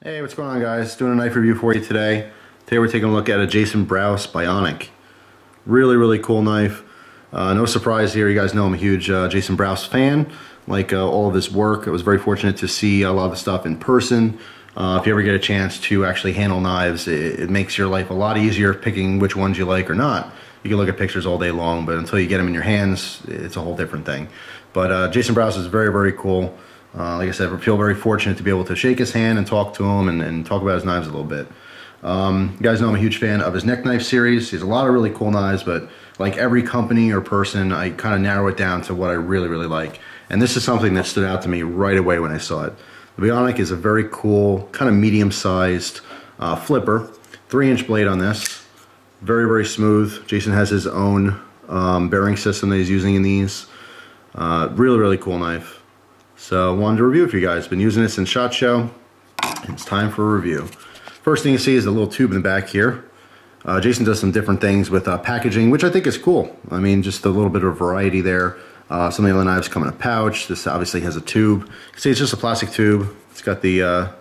Hey, what's going on, guys? Doing a knife review for you today. Today we're taking a look at a Brous Bionic. Really cool knife. No surprise here, you guys know I'm a huge Brous fan. Like all of his work, I was very fortunate to see a lot of the stuff in person. If you ever get a chance to actually handle knives, it makes your life a lot easier picking which ones you like or not. You can look at pictures all day long, but until you get them in your hands, it's a whole different thing. But Brous is very cool. Like I said, I feel very fortunate to be able to shake his hand and talk to him and talk about his knives a little bit. You guys know I'm a huge fan of his neck knife series. He has a lot of really cool knives, but like every company or person, I kind of narrow it down to what I really like. And this is something that stood out to me right away when I saw it. The Bionic is a very cool, kind of medium-sized flipper. 3-inch blade on this. Very smooth. Jason has his own bearing system that he's using in these. Really cool knife. So I wanted to review it for you guys. Been using it since SHOT Show. It's time for a review. First thing you see is a little tube in the back here. Jason does some different things with packaging, which I think is cool. I mean, just a little bit of variety there. Some of the other knives come in a pouch. This obviously has a tube. You can see it's just a plastic tube. It's got the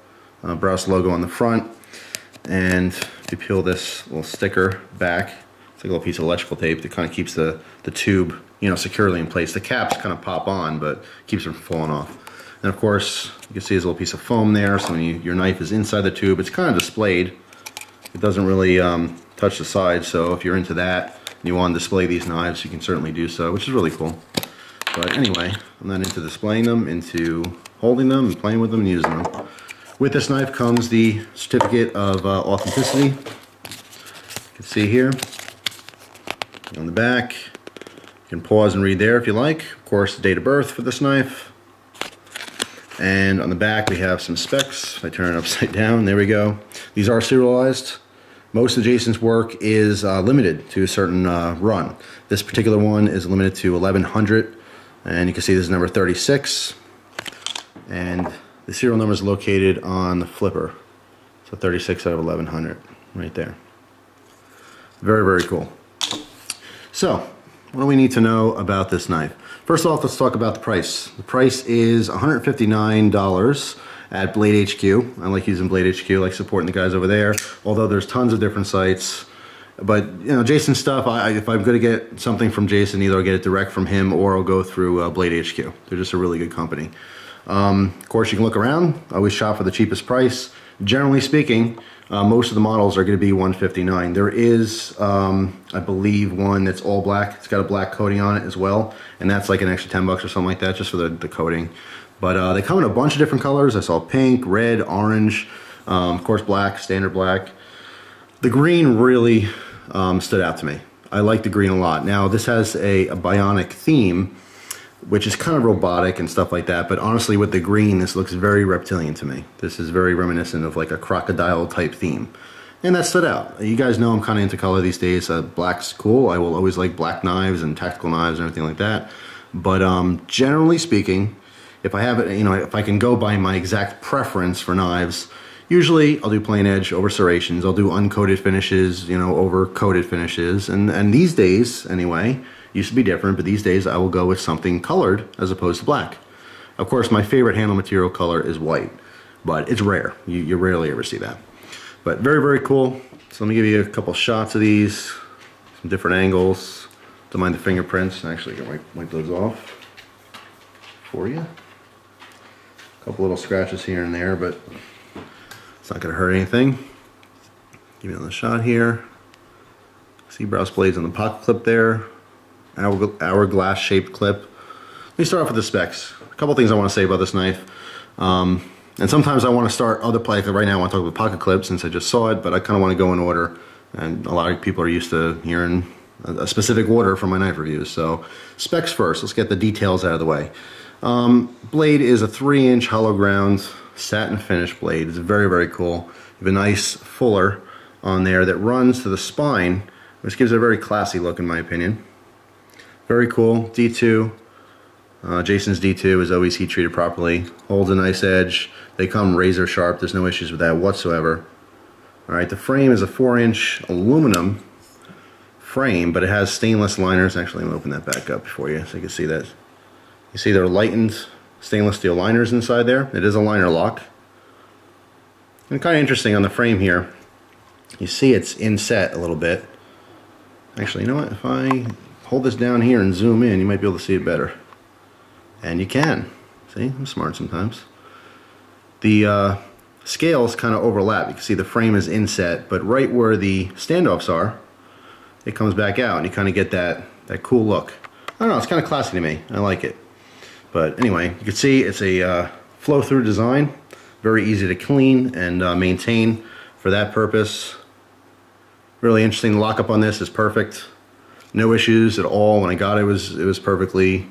Brous logo on the front. And if you peel this little sticker back, it's like a little piece of electrical tape that kind of keeps the tube, you know, securely in place. The caps kind of pop on, but keeps them from falling off. And of course, you can see there's a little piece of foam there, so when your knife is inside the tube, it's kind of displayed. It doesn't really touch the side, so if you're into that and you want to display these knives, you can certainly do so, which is really cool. But anyway, I'm not into displaying them, into holding them and playing with them and using them. With this knife comes the certificate of authenticity. You can see here on the back. You can pause and read there if you like. Of course, the date of birth for this knife. And on the back we have some specs. If I turn it upside down, there we go. These are serialized. Most of Jason's work is limited to a certain run. This particular one is limited to 1100, and you can see this is number 36. And the serial number is located on the flipper. So 36 out of 1100, right there. Very cool. So, what do we need to know about this knife? First off, let's talk about the price. The price is $159 at Blade HQ. I like using Blade HQ, I like supporting the guys over there, although there's tons of different sites. But, you know, Jason's stuff, if I'm going to get something from Jason, either I'll get it direct from him or I'll go through Blade HQ. They're just a really good company. Of course, you can look around. I always shop for the cheapest price. Generally speaking, most of the models are going to be $159. There is, I believe, one that's all black. It's got a black coating on it as well, and that's like an extra 10 bucks or something like that, just for the coating. But they come in a bunch of different colors. I saw pink, red, orange, of course black, standard black. The green really stood out to me. I like the green a lot. Now, this has a Bionic theme, which is kind of robotic and stuff like that, but honestly with the green, this looks very reptilian to me. This is very reminiscent of like a crocodile type theme. And that stood out. You guys know I'm kind of into color these days. Black's cool. I will always like black knives and tactical knives and everything like that. But generally speaking, if I have it, you know, if I can go by my exact preference for knives, usually I'll do plain edge over serrations. I'll do uncoated finishes, you know, over coated finishes. And these days, anyway, used to be different, but these days I will go with something colored as opposed to black. Of course, my favorite handle material color is white, but it's rare. You rarely ever see that. But very cool. So let me give you a couple shots of these, some different angles. Don't mind the fingerprints. Actually, I can wipe those off for you. A couple little scratches here and there, but it's not gonna hurt anything. Give you another shot here. See Brous blades on the pocket clip there. Hourglass shaped clip. Let me start off with the specs. A couple things I want to say about this knife. And sometimes I want to start other places. Right now I want to talk about pocket clip since I just saw it, but I kind of want to go in order. And a lot of people are used to hearing a specific order from my knife reviews. So specs first. Let's get the details out of the way. Blade is a 3-inch hollow ground satin finish blade. It's very cool. You have a nice fuller on there that runs to the spine, which gives it a very classy look in my opinion. Very cool. D2. Jason's D2 is always heat treated properly. Holds a nice edge. They come razor sharp. There's no issues with that whatsoever. Alright, the frame is a 4-inch aluminum frame, but it has stainless liners. Actually, I'm going to open that back up for you so you can see that. You see there are lightened stainless steel liners inside there. It is a liner lock. And kind of interesting on the frame here, you see it's inset a little bit. Actually, you know what, if I hold this down here and zoom in, you might be able to see it better. And you can. See, I'm smart sometimes. The scales kind of overlap. You can see the frame is inset, but right where the standoffs are, it comes back out, and you kind of get that cool look. I don't know, it's kind of classy to me. I like it. But anyway, you can see it's a flow-through design. Very easy to clean and maintain for that purpose. Really interesting. The lockup on this is perfect. No issues at all. When I got it, it was perfectly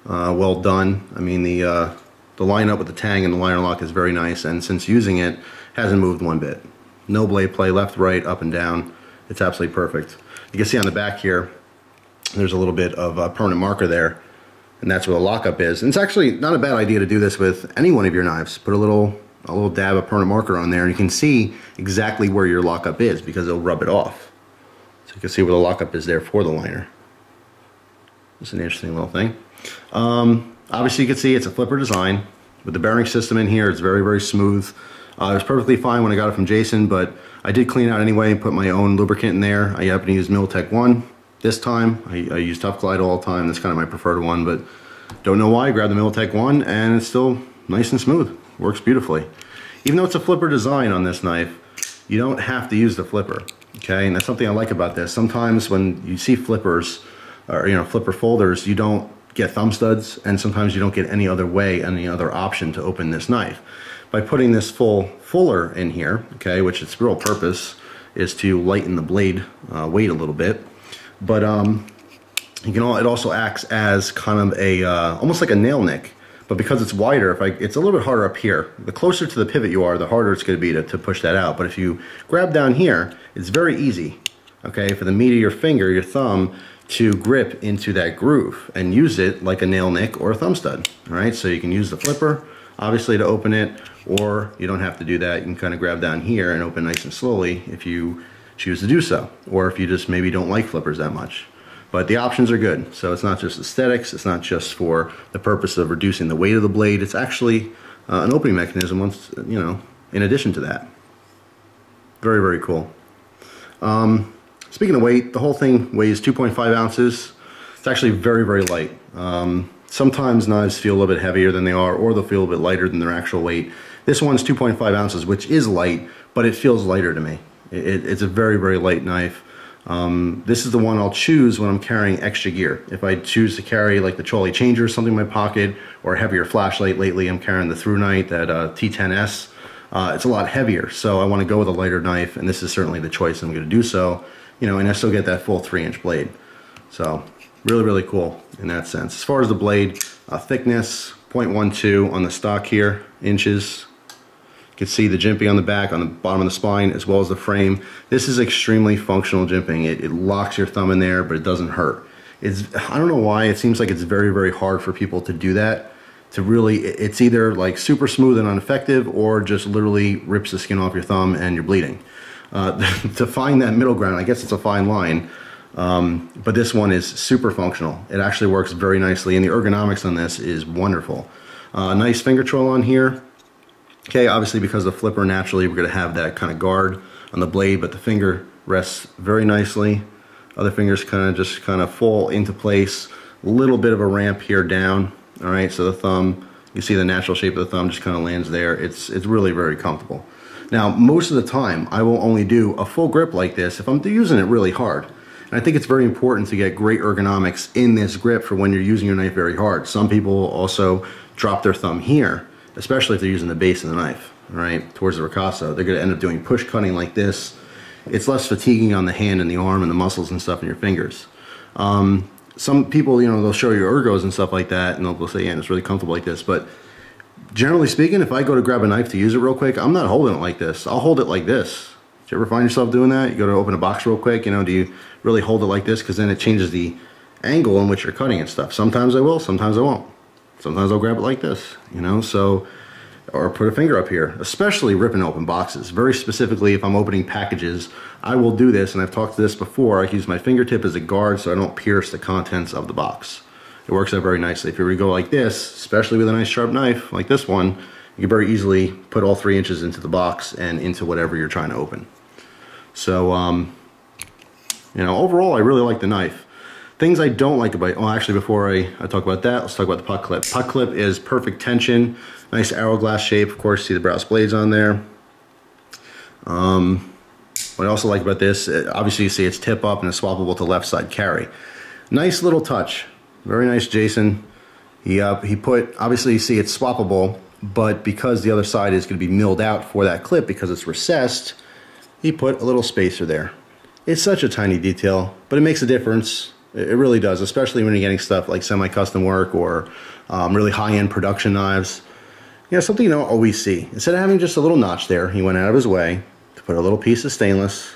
well done. I mean, the lineup with the tang and the liner lock is very nice, and since using it, hasn't moved one bit. No blade play, left, right, up and down. It's absolutely perfect. You can see on the back here, there's a little bit of a permanent marker there, and that's where the lockup is. And it's actually not a bad idea to do this with any one of your knives. Put a little dab of permanent marker on there, and you can see exactly where your lockup is because it'll rub it off. So you can see where the lockup is there for the liner. It's an interesting little thing. Obviously you can see it's a flipper design. With the bearing system in here, it's very, very smooth. It was perfectly fine when I got it from Jason, but I did clean it out anyway and put my own lubricant in there. I happen to use Militech 1 this time. I use Tough Glide all the time. That's kind of my preferred one, but don't know why. I grabbed the Militech 1 and it's still nice and smooth. Works beautifully. Even though it's a flipper design on this knife, you don't have to use the flipper, okay? And that's something I like about this. Sometimes when you see flippers, or flipper folders, you don't get thumb studs, and sometimes you don't get any other way, any other option to open this knife. By putting this fuller in here, okay, which its real purpose is to lighten the blade weight a little bit, but it also acts as kind of a almost like a nail nick. But because it's wider, it's a little bit harder up here. The closer to the pivot you are, the harder it's going to be to push that out. But if you grab down here, it's very easy, okay, for the meat of your finger, your thumb, to grip into that groove and use it like a nail nick or a thumb stud. All right, so you can use the flipper, obviously, to open it, or you don't have to do that. You can kind of grab down here and open nice and slowly if you choose to do so, or if you just maybe don't like flippers that much. But the options are good. So it's not just aesthetics, it's not just for the purpose of reducing the weight of the blade, it's actually an opening mechanism once, in addition to that. Very, very cool. Speaking of weight, the whole thing weighs 2.5 ounces. It's actually very, very light. Sometimes knives feel a little bit heavier than they are, or they'll feel a bit lighter than their actual weight. This one's 2.5 ounces, which is light, but it feels lighter to me. It's a very, very light knife. This is the one I'll choose when I'm carrying extra gear. If I choose to carry like the trolley changer or something in my pocket, or a heavier flashlight, lately I'm carrying the Through Night, that T10S. It's a lot heavier, so I want to go with a lighter knife, and this is certainly the choice. I'm going to do so, and I still get that full 3-inch blade. So really, really cool in that sense. As far as the blade, thickness, 0.12 on the stock here, inches. You can see the jimping on the back, on the bottom of the spine, as well as the frame. This is extremely functional jimping. It locks your thumb in there, but it doesn't hurt. I don't know why, it seems like it's very, very hard for people to do that. It's either like super smooth and ineffective, or just literally rips the skin off your thumb and you're bleeding. To find that middle ground, I guess it's a fine line, but this one is super functional. It actually works very nicely, and the ergonomics on this is wonderful. Nice finger control on here. Okay, obviously because of the flipper, naturally we're going to have that kind of guard on the blade, but the finger rests very nicely. Other fingers kind of fall into place. A little bit of a ramp here down. All right, so the thumb, you see the natural shape of the thumb just kind of lands there. It's really very comfortable. Now, most of the time, I will only do a full grip like this if I'm using it really hard. And I think it's very important to get great ergonomics in this grip for when you're using your knife very hard. Some people will also drop their thumb here, especially if they're using the base of the knife, right, towards the ricasso. They're going to end up doing push cutting like this. It's less fatiguing on the hand and the arm and the muscles and stuff in your fingers. Some people, they'll show you ergos and stuff like that, and they'll say, yeah, it's really comfortable like this. But generally speaking, if I go to grab a knife to use it real quick, I'm not holding it like this. I'll hold it like this. Do you ever find yourself doing that? You go to open a box real quick, do you really hold it like this? Because then it changes the angle in which you're cutting and stuff. Sometimes I will, sometimes I won't. Sometimes I'll grab it like this, or put a finger up here, especially ripping open boxes. Very specifically, if I'm opening packages, I will do this, and I've talked to this before. I can use my fingertip as a guard so I don't pierce the contents of the box. It works out very nicely. If you were to go like this, especially with a nice sharp knife like this one, you can very easily put all 3 inches into the box and into whatever you're trying to open. So, you know, overall, I really like the knife. Things I don't like about it, well, actually, before I talk about that, let's talk about the puck clip. Puck clip is perfect tension, nice hourglass shape. Of course, see the Brous blades on there. What I also like about this, obviously you see it's tip up and it's swappable to left side carry. Nice little touch. Very nice, Jason. He put, obviously you see it's swappable, but because the other side is going to be milled out for that clip because it's recessed, he put a little spacer there. It's such a tiny detail, but it makes a difference. It really does, especially when you're getting stuff like semi-custom work or really high-end production knives. You know, something you don't always see. Instead of having just a little notch there, he went out of his way to put a little piece of stainless,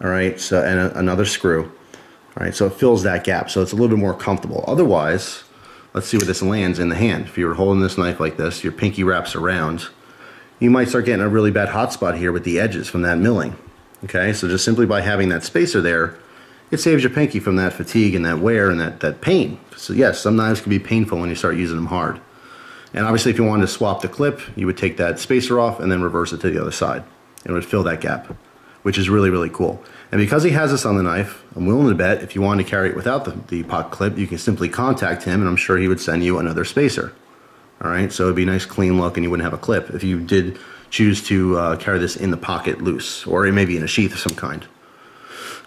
all right, so, and another screw, all right, so it fills that gap, so it's a little bit more comfortable. Otherwise, let's see where this lands in the hand. If you were holding this knife like this, your pinky wraps around, you might start getting a really bad hot spot here with the edges from that milling. Okay, so just simply by having that spacer there, it saves your pinky from that fatigue and that wear and that pain. So yes, some knives can be painful when you start using them hard. And obviously if you wanted to swap the clip, you would take that spacer off and then reverse it to the other side. It would fill that gap, which is really, really cool. And because he has this on the knife, I'm willing to bet if you wanted to carry it without the puck clip, you can simply contact him and I'm sure he would send you another spacer. All right, so it'd be a nice clean look and you wouldn't have a clip if you did choose to carry this in the pocket loose, or it may be in a sheath of some kind.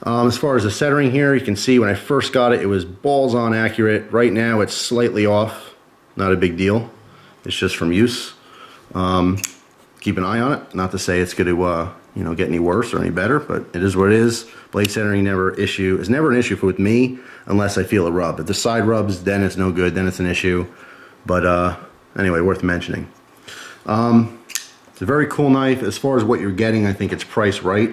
As far as the centering here, you can see when I first got it, it was balls on accurate. Right now it's slightly off, not a big deal. It's just from use. Keep an eye on it. Not to say it's going to you know, get any worse or any better, but it is what it is. Blade centering is never an issue with me unless I feel a rub. If the side rubs, then it's no good, then it's an issue. But anyway, worth mentioning. It's a very cool knife. As far as what you're getting, I think it's priced right.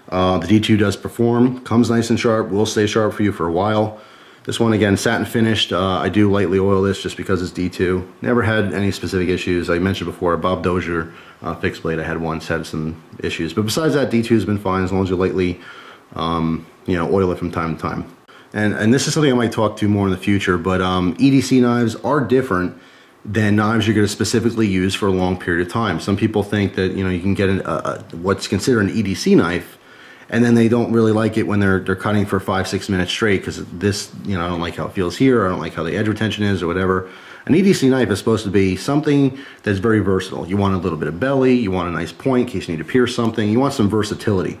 The D2 does perform, comes nice and sharp, will stay sharp for you for a while. This one, again, satin finished. I do lightly oil this just because it's D2. Never had any specific issues. I mentioned before, Bob Dozier fixed blade I had once had some issues. But besides that, D2 has been fine as long as you lightly you know, oil it from time to time. And this is something I might talk to more in the future, but EDC knives are different than knives you're going to specifically use for a long period of time. Some people think that, you know, you can get what's considered an EDC knife, and then they don't really like it when they're cutting for 5-6 minutes straight because this, you know, I don't like how it feels here, I don't like how the edge retention is or whatever. An EDC knife is supposed to be something that's very versatile. You want a little bit of belly, you want a nice point in case you need to pierce something, you want some versatility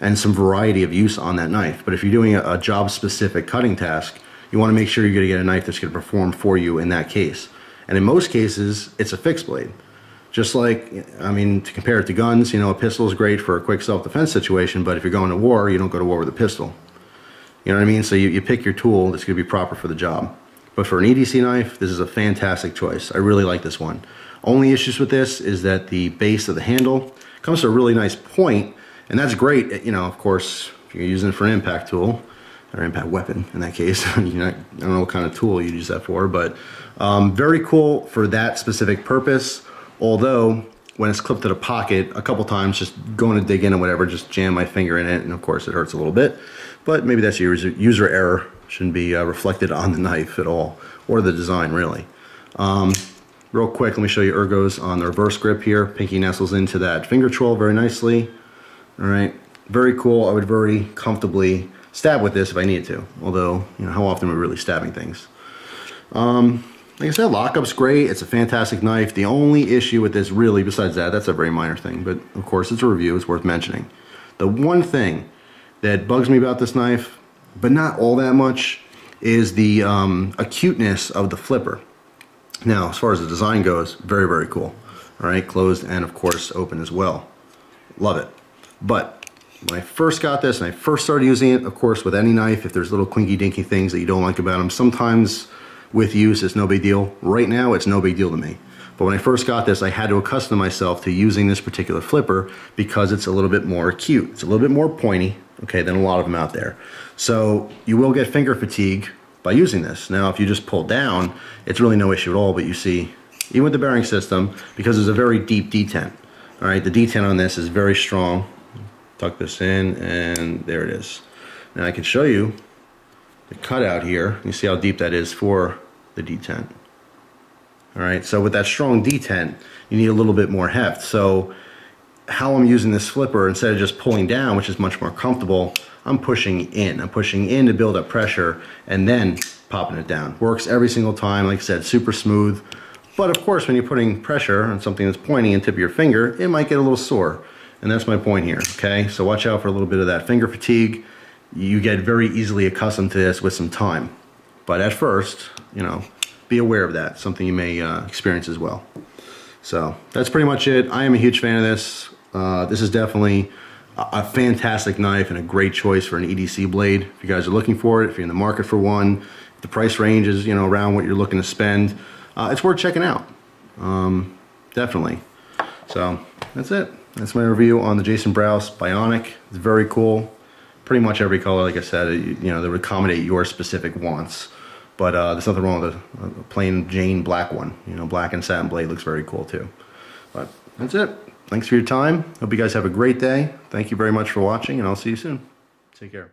and some variety of use on that knife. But if you're doing a job-specific cutting task, you want to make sure you're going to get a knife that's going to perform for you in that case. And in most cases, it's a fixed blade. Just like, I mean, to compare it to guns, you know, a pistol is great for a quick self-defense situation, but if you're going to war, you don't go to war with a pistol. You know what I mean? So you pick your tool that's going to be proper for the job. But for an EDC knife, this is a fantastic choice. I really like this one. Only issues with this is that the base of the handle comes to a really nice point, and that's great, you know, of course, if you're using it for an impact tool, or impact weapon in that case. I don't know what kind of tool you'd use that for, but very cool for that specific purpose. Although when it's clipped to the pocket, a couple times just going to dig in or whatever, just jam my finger in it, and of course it hurts a little bit. But maybe that's user error. Shouldn't be reflected on the knife at all, or the design really. Real quick, let me show you ergos on the reverse grip here. Pinky nestles into that finger troll very nicely. All right, very cool. I would very comfortably stab with this if I needed to, although, you know, how often are we really stabbing things? Like I said, lockup's great. It's a fantastic knife. The only issue with this really, besides that's a very minor thing, but of course it's a review, it's worth mentioning. The one thing that bugs me about this knife, but not all that much, is the acuteness of the flipper. Now, as far as the design goes, very, very cool. All right, closed and of course open as well. Love it. But when I first got this and I first started using it, of course, with any knife, if there's little quinky dinky things that you don't like about them, sometimes with use it's no big deal. Right now it's no big deal to me. But when I first got this, I had to accustom myself to using this particular flipper because it's a little bit more acute. It's a little bit more pointy, okay, than a lot of them out there. So you will get finger fatigue by using this. Now, if you just pull down, it's really no issue at all, but you see, even with the bearing system, because there's a very deep detent, all right, the detent on this is very strong. Tuck this in, and there it is. Now I can show you the cutout here. You see how deep that is for the detent. All right, so with that strong detent, you need a little bit more heft. So how I'm using this flipper, instead of just pulling down, which is much more comfortable, I'm pushing in. I'm pushing in to build up pressure and then popping it down. Works every single time, like I said, super smooth. But of course, when you're putting pressure on something that's pointing and tip of your finger, it might get a little sore. And that's my point here, okay? So watch out for a little bit of that finger fatigue. You get very easily accustomed to this with some time. But at first, you know, be aware of that, something you may experience as well. So that's pretty much it. I am a huge fan of this. This is definitely a fantastic knife and a great choice for an EDC blade. If you guys are looking for it, if you're in the market for one, if the price range is, you know, around what you're looking to spend, it's worth checking out. Definitely. So that's it. That's my review on the Jason Brous Bionic. It's very cool. Pretty much every color, like I said, you know, that would accommodate your specific wants. But there's nothing wrong with a plain Jane black one. You know, black and satin blade looks very cool too. But that's it. Thanks for your time. Hope you guys have a great day. Thank you very much for watching, and I'll see you soon. Take care.